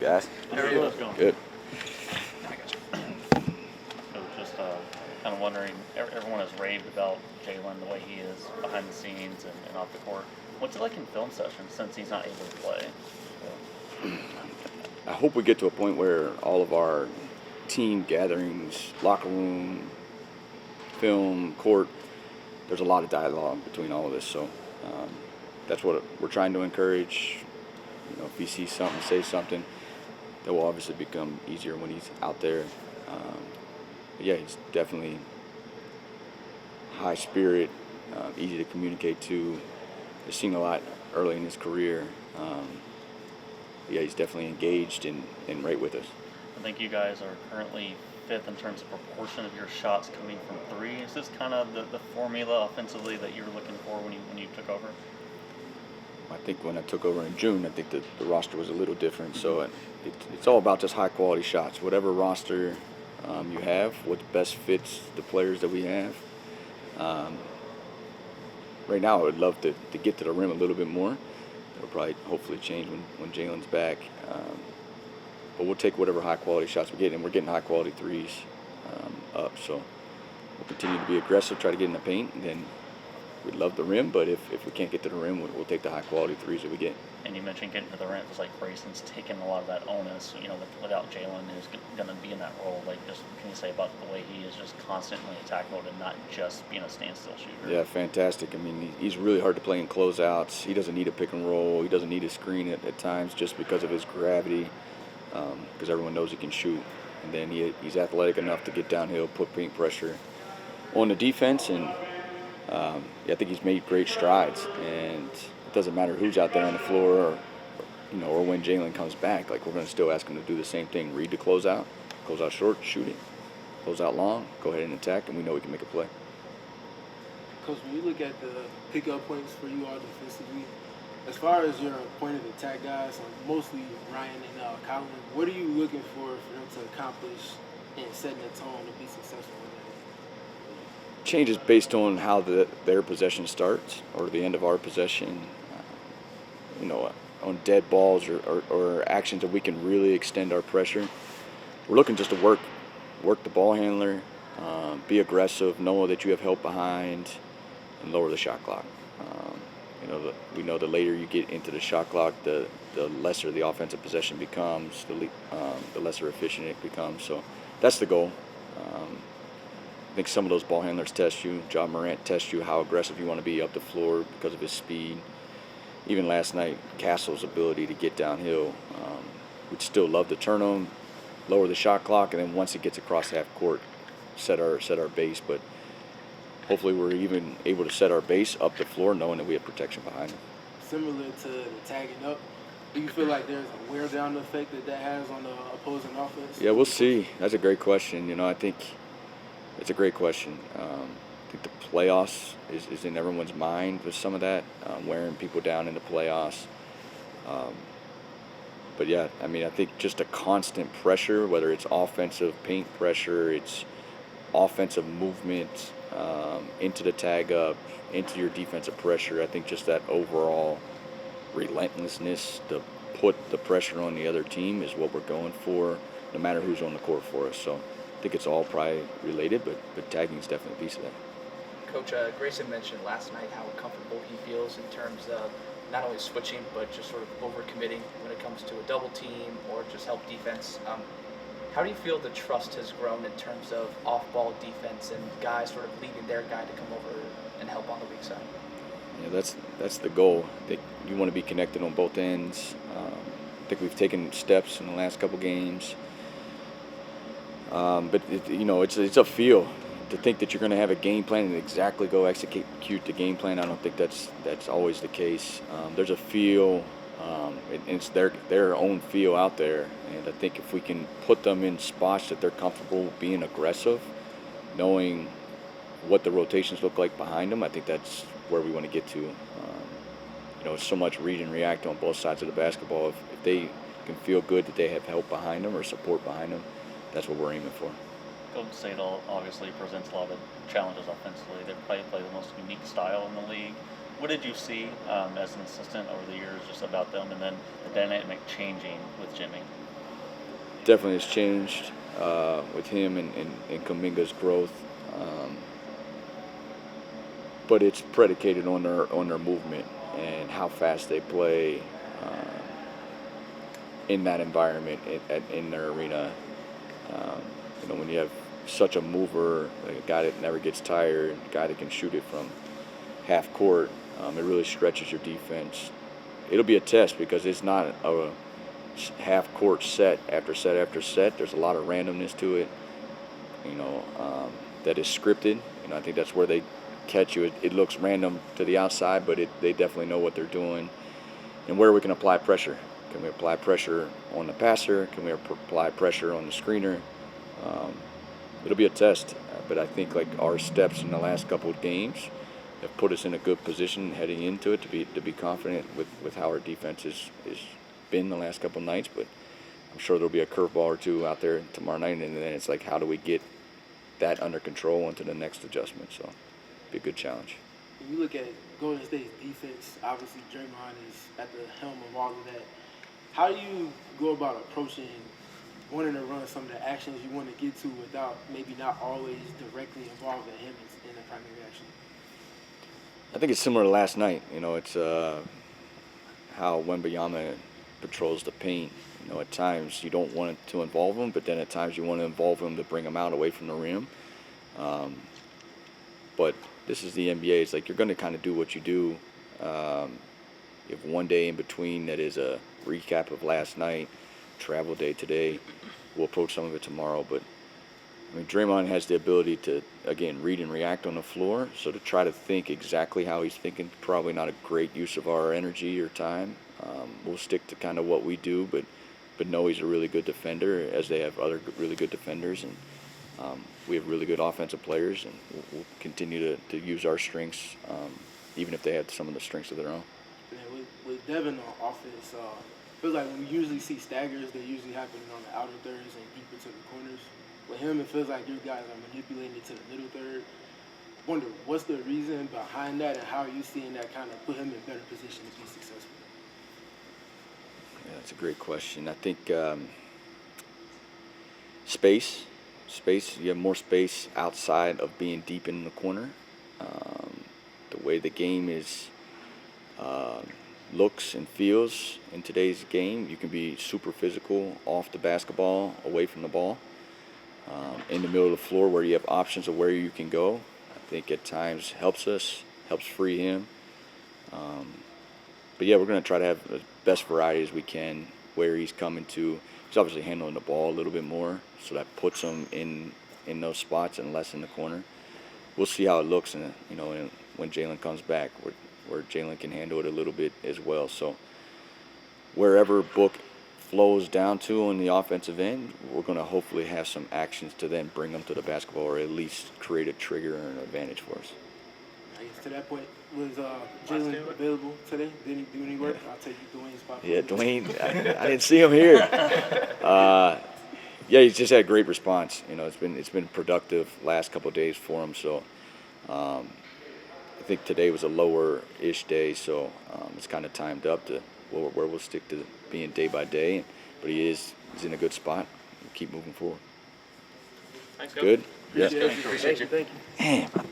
Guys. How are you? How's it going? Good. I got you. So just kind of wondering, everyone has raved about Jalen, the way he is behind the scenes and off the court. What's it like in film sessions since he's not able to play? I hope we get to a point where all of our team gatherings, locker room, film, court, there's a lot of dialogue between all of this. So that's what we're trying to encourage. You know, if he sees something, say something. That will obviously become easier when he's out there. But yeah, he's definitely high spirit, easy to communicate to. I've seen a lot early in his career. Yeah, he's definitely engaged and right with us. I think you guys are currently fifth in terms of proportion of your shots coming from three. Is this kind of the formula offensively that you were looking for when you took over? I think when I took over in June, I think the roster was a little different. So it's all about just high quality shots. Whatever roster you have, what best fits the players that we have. Right now, I would love to get to the rim a little bit more. It'll probably hopefully change when Jalen's back. But we'll take whatever high quality shots we get, and we're getting high quality threes up. So we'll continue to be aggressive, try to get in the paint, and then we'd love the rim, but if we can't get to the rim, we'll take the high quality threes that we get. And you mentioned getting to the rim. It's like Grayson's taking a lot of that onus. You know, without Jalen, who's going to be in that role. Like, just can you say about the way he is just constantly attack mode and not just being a standstill shooter? Yeah, fantastic. I mean, he's really hard to play in closeouts. He doesn't need a pick and roll. He doesn't need a screen at times just because of his gravity, because everyone knows he can shoot. And then he's athletic enough to get downhill, put paint pressure on the defense, and yeah, I think he's made great strides. And it doesn't matter who's out there on the floor, or when Jalen comes back. Like, we're going to still ask him to do the same thing: read the closeout short, shoot it, close out long, go ahead and attack, and we know we can make a play. Coach, when you look at the pickup points for you all defensively, as far as your point of attack guys, mostly Ryan and Colin, what are you looking for them to accomplish in setting the tone to be successful in that? Changes based on how their possession starts or the end of our possession. On dead balls or actions that we can really extend our pressure. We're looking just to work the ball handler, be aggressive, know that you have help behind, and lower the shot clock. We know the later you get into the shot clock, the lesser the offensive possession becomes, the lesser efficient it becomes. So that's the goal. I think some of those ball handlers test you. John Morant tests you how aggressive you want to be up the floor because of his speed. Even last night, Castle's ability to get downhill. We'd still love to turn him, lower the shot clock, and then once it gets across half court, set our base. But hopefully we're even able to set our base up the floor knowing that we have protection behind him. Similar to the tagging up, do you feel like there's a wear down effect that has on the opposing offense? Yeah, we'll see. That's a great question. I think it's a great question. I think the playoffs is in everyone's mind with some of that, wearing people down in the playoffs. But yeah, I mean, I think just a constant pressure, whether it's offensive paint pressure, it's offensive movement into the tag up, into your defensive pressure. I think just that overall relentlessness to put the pressure on the other team is what we're going for, no matter who's on the court for us. So I think it's all probably related, but tagging is definitely a piece of that. Coach, Grayson mentioned last night how comfortable he feels in terms of not only switching, but just sort of overcommitting when it comes to a double team or just help defense. How do you feel the trust has grown in terms of off-ball defense and guys sort of leading their guy to come over and help on the weak side? Yeah, that's the goal. I think you want to be connected on both ends. I think we've taken steps in the last couple games. But it's a feel. To think that you're going to have a game plan and exactly go execute the game plan, I don't think that's always the case. There's a feel, and it's their own feel out there. And I think if we can put them in spots that they're comfortable being aggressive, knowing what the rotations look like behind them, I think that's where we want to get to. So much read and react on both sides of the basketball. If they can feel good that they have help behind them or support behind them, that's what we're aiming for. Golden State obviously presents a lot of challenges offensively. They probably play the most unique style in the league. What did you see as an assistant over the years just about them, and then the dynamic changing with Jimmy? definitely has changed with him and Kuminga's growth. But it's predicated on their movement and how fast they play in that environment in their arena. When you have such a mover, like a guy that never gets tired, a guy that can shoot it from half court, it really stretches your defense. It'll be a test because it's not a half court set after set after set. There's a lot of randomness to it, that is scripted. I think that's where they catch you. It looks random to the outside, but they definitely know what they're doing and where we can apply pressure. Can we apply pressure on the passer? Can we apply pressure on the screener? It'll be a test, but I think like our steps in the last couple of games have put us in a good position heading into it to be confident with how our defense is been the last couple of nights. But I'm sure there'll be a curveball or two out there tomorrow night, and then it's like, how do we get that under control into the next adjustment? So it'll be a good challenge. When you look at Golden State's defense, obviously Draymond is at the helm of all of that. How do you go about approaching wanting to run some of the actions you want to get to without maybe not always directly involving him in the primary action? I think it's similar to last night. It's how Wembanyama patrols the paint. At times you don't want to involve him, but then at times you want to involve him to bring him out away from the rim. But this is the NBA. It's like you're going to kind of do what you do. You have one day in between that is a recap of last night, travel day today. We'll approach some of it tomorrow. But, Draymond has the ability to, again, read and react on the floor. So to try to think exactly how he's thinking, probably not a great use of our energy or time. We'll stick to kind of what we do, but know he's a really good defender, as they have other really good defenders. And we have really good offensive players, and we'll continue to use our strengths, even if they have some of the strengths of their own. Yeah, with Devin on offense, feels like when we usually see staggers, they usually happen on the outer thirds and deep into the corners. With him, it feels like your guys are manipulating it to the middle third. Wonder, what's the reason behind that, and how are you seeing that kind of put him in better position to be successful? Yeah, that's a great question. I think space. You have more space outside of being deep in the corner. The way the game is looks and feels in today's game, you can be super physical off the basketball, away from the ball, in the middle of the floor where you have options of where you can go. I think at times helps free him. But yeah, we're going to try to have the best variety as we can where he's coming to. He's obviously handling the ball a little bit more, so that puts him in those spots and less in the corner. We'll see how it looks, when Jalen comes back, where Jalen can handle it a little bit as well. So wherever Book flows down to on the offensive end, we're going to hopefully have some actions to then bring them to the basketball, or at least create a trigger or an advantage for us. I guess to that point, was Jalen available today? Did he do any work? I'll take you Dwayne's spot. Yeah, Dwayne, I didn't see him here. Yeah, he's just had great response. It's been productive last couple of days for him. So I think today was a lower-ish day, so it's kind of timed up to where we'll stick to being day by day. But he's in a good spot. We'll keep moving forward. Thanks, Good? Appreciate you. Thank you. Damn, I thought.